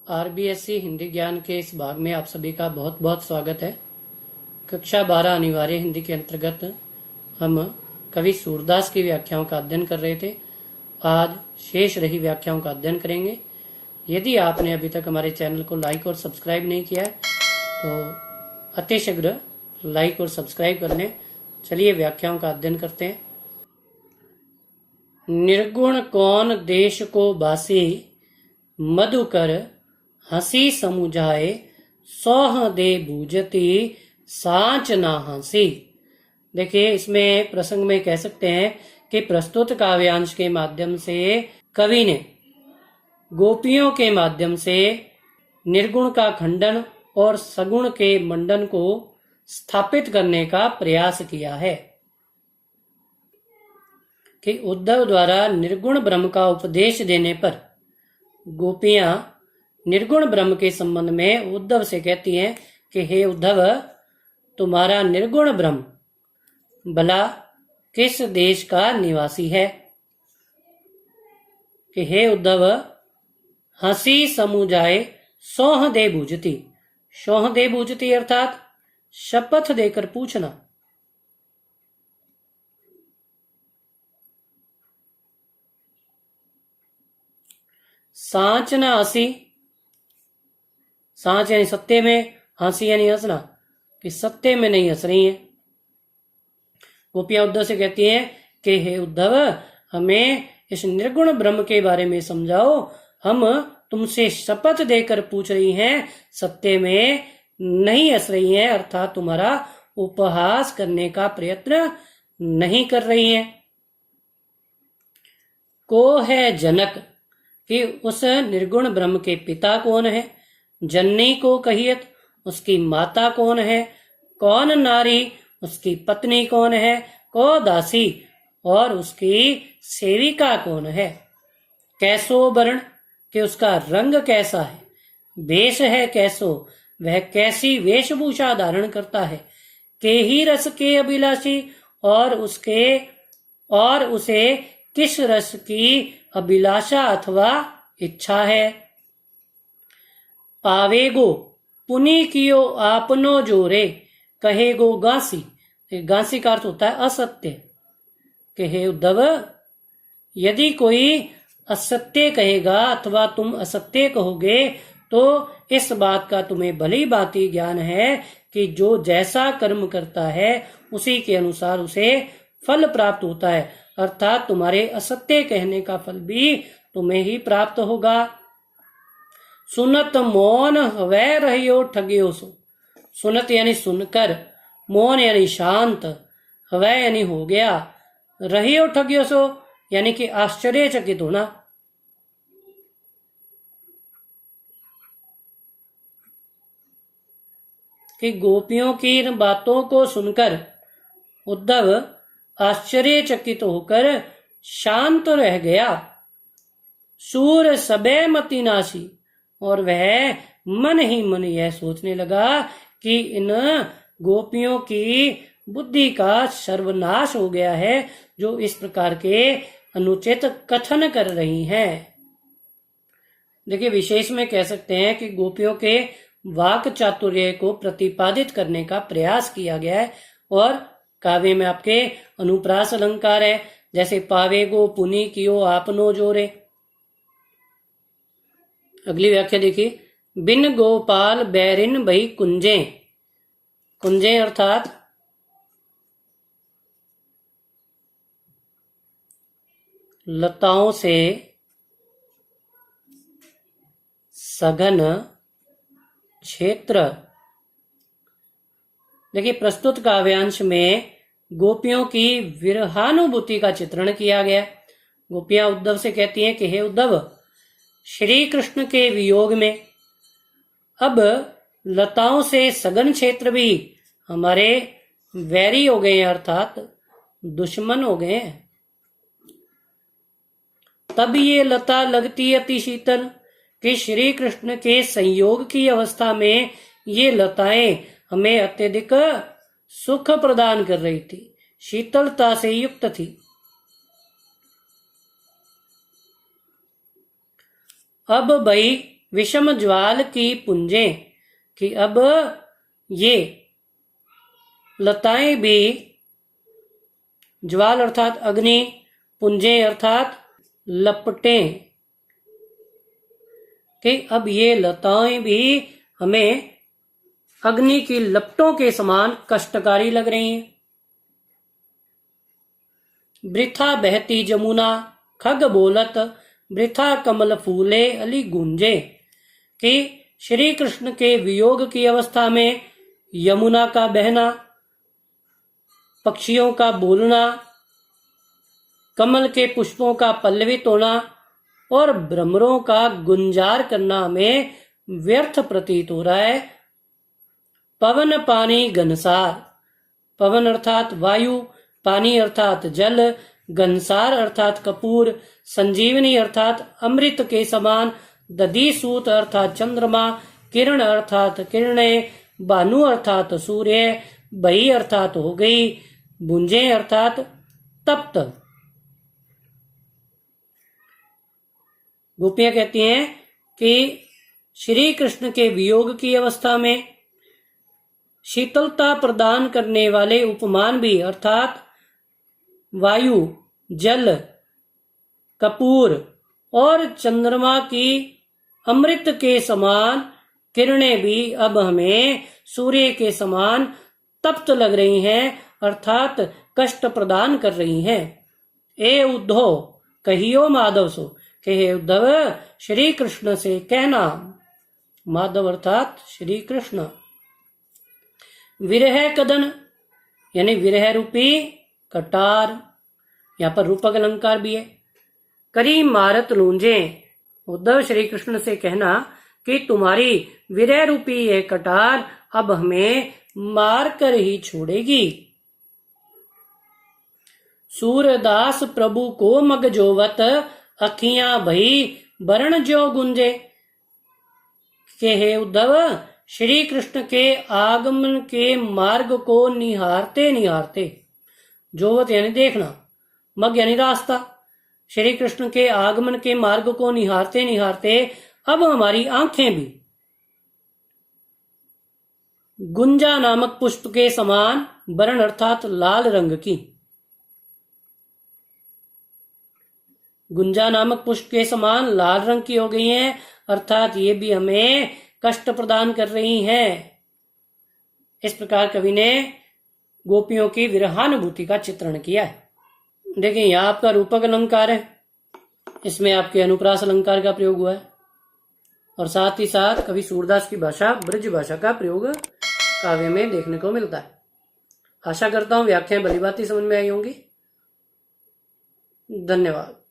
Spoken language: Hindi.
आरबीएससी हिंदी ज्ञान के इस भाग में आप सभी का बहुत बहुत स्वागत है। कक्षा 12 अनिवार्य हिंदी के अंतर्गत हम कवि सूरदास की व्याख्याओं का अध्ययन कर रहे थे। आज शेष रही व्याख्याओं का अध्ययन करेंगे। यदि आपने अभी तक हमारे चैनल को लाइक और सब्सक्राइब नहीं किया है तो अतिशीघ्र लाइक और सब्सक्राइब कर लें। चलिए व्याख्याओं का अध्ययन करते हैं। निर्गुण कौन देश को बासी, मधुकर हंसी समुझाए, सौह दे बूझती सांच ना हंसी। देखिए, इसमें प्रसंग में कह सकते हैं कि प्रस्तुत काव्यांश के माध्यम से कवि ने गोपियों के माध्यम से निर्गुण का खंडन और सगुण के मंडन को स्थापित करने का प्रयास किया है कि उद्धव द्वारा निर्गुण ब्रह्म का उपदेश देने पर गोपियां निर्गुण ब्रह्म के संबंध में उद्धव से कहती हैं कि हे उद्धव, तुम्हारा निर्गुण ब्रह्म भला किस देश का निवासी है। कि हे उद्धव, हंसी समुझाए सौह दे बूझती। सौह दे बूझती अर्थात शपथ देकर पूछना। सांच न हंसी, सांच यानी सत्य में, हंसी यानी हंसना, कि सत्य में नहीं हंस रही हैं। गोपियां उद्धव से कहती हैं कि हे उद्धव, हमें इस निर्गुण ब्रह्म के बारे में समझाओ। हम तुमसे शपथ देकर पूछ रही हैं, सत्य में नहीं हंस रही हैं, अर्थात तुम्हारा उपहास करने का प्रयत्न नहीं कर रही हैं। को है जनक, कि उस निर्गुण ब्रह्म के पिता कौन है। जननी को कहियत, उसकी माता कौन है। कौन नारी, उसकी पत्नी कौन है। को दासी, और उसकी सेविका कौन है। कैसो वर्ण, कि उसका रंग कैसा है। वेश है कैसो, वह कैसी वेशभूषा धारण करता है। के ही रस के अभिलाषी, और उसे किस रस की अभिलाषा अथवा इच्छा है। पावेगो पुनि कियो आपनो जोरे, कहेगो गांसी। गांसी का अर्थ होता है असत्य। कि हे उद्धव, यदि कोई असत्य कहेगा अथवा तुम असत्य कहोगे तो इस बात का तुम्हें भली भांति ज्ञान है कि जो जैसा कर्म करता है उसी के अनुसार उसे फल प्राप्त होता है, अर्थात तुम्हारे असत्य कहने का फल भी तुम्हें ही प्राप्त होगा। सुनत मौन हवै रहियो ठगियो सो। सुनत यानी सुनकर, मौन यानी शांत, हवै यानी हो गया, रहियो ठगियो सो यानी कि आश्चर्यचकित होना। कि गोपियों की इन बातों को सुनकर उद्धव आश्चर्यचकित होकर शांत रह गया। सूर सबे मति नाशी, और वह मन ही मन यह सोचने लगा कि इन गोपियों की बुद्धि का सर्वनाश हो गया है, जो इस प्रकार के अनुचित कथन कर रही हैं। देखिए, विशेष में कह सकते हैं कि गोपियों के वाक चातुर्य को प्रतिपादित करने का प्रयास किया गया है। और काव्य में आपके अनुप्रास अलंकार है, जैसे पावेगो पुनि कियो आपनो जोरे। अगली व्याख्या देखिए। बिन गोपाल बैरिन भई कुंजे। कुंजे अर्थात लताओं से सघन क्षेत्र। देखिए, प्रस्तुत काव्यांश में गोपियों की विरहानुभूति का चित्रण किया गया। गोपियां उद्धव से कहती हैं कि हे उद्धव, श्री कृष्ण के वियोग में अब लताओं से सघन क्षेत्र भी हमारे वैरी हो गए हैं, अर्थात दुश्मन हो गए हैं। तब ये लता लगती अति शीतल, कि श्री कृष्ण के संयोग की अवस्था में ये लताएं हमें अत्यधिक सुख प्रदान कर रही थी, शीतलता से युक्त थी। अब भाई विषम ज्वाल की पुंजे, कि अब ये लताएं भी, ज्वाल अर्थात अग्नि, पुंजे अर्थात लपटें, कि अब ये लताएं भी हमें अग्नि की लपटों के समान कष्टकारी लग रही हैं। वृथा बहती जमुना खग बोलत, वृथा कमल फूले अली गूंजे, कि श्री कृष्ण के वियोग की अवस्था में यमुना का बहना, पक्षियों का बोलना, कमल के पुष्पों का पल्लवित होना और भ्रमरों का गुंजार करना हमें व्यर्थ प्रतीत हो रहा है। पवन पानी घनसार, पवन अर्थात वायु, पानी अर्थात जल, घनसार अर्थात कपूर, संजीवनी अर्थात अमृत के समान, दधीसूत अर्थात चंद्रमा, किरण अर्थात किरणें, भानु अर्थात सूर्य, बही अर्थात हो गई, भुंजे अर्थात तप्त। गोपियां कहती हैं कि श्री कृष्ण के वियोग की अवस्था में शीतलता प्रदान करने वाले उपमान भी अर्थात वायु, जल, कपूर और चंद्रमा की अमृत के समान किरणें भी अब हमें सूर्य के समान तप्त लग रही हैं, अर्थात कष्ट प्रदान कर रही हैं। ए उद्धव कहियो माधव सो, कि हे उद्धव श्री कृष्ण से कहना, माधव अर्थात श्री कृष्ण। विरह कदन यानी विरह रूपी कटार, यहाँ पर रूपक अलंकार भी है। करी मारत लूंजे, उद्धव श्री कृष्ण से कहना कि तुम्हारी विरह रूपी ये कटार अब हमें मार कर ही छोड़ेगी। सूरदास प्रभु को मग जोवत, अखियां भई बरण जो गुंजे, के हे उद्धव श्री कृष्ण के आगमन के मार्ग को निहारते निहारते, जोवत यानी देखना, मग यानी रास्ता, श्री कृष्ण के आगमन के मार्ग को निहारते निहारते अब हमारी आंखें भी गुंजा नामक पुष्प के समान, वर्ण अर्थात लाल रंग की, गुंजा नामक पुष्प के समान लाल रंग की हो गई हैं, अर्थात ये भी हमें कष्ट प्रदान कर रही हैं। इस प्रकार कवि ने गोपियों की विरहानुभूति का चित्रण किया है। देखिए यहाँ आपका रूपक अलंकार है, इसमें आपके अनुप्रास अलंकार का प्रयोग हुआ है और साथ ही साथ कवि सूरदास की भाषा ब्रज भाषा का प्रयोग काव्य में देखने को मिलता है। आशा करता हूं व्याख्याएं भली भांति समझ में आई होंगी। धन्यवाद।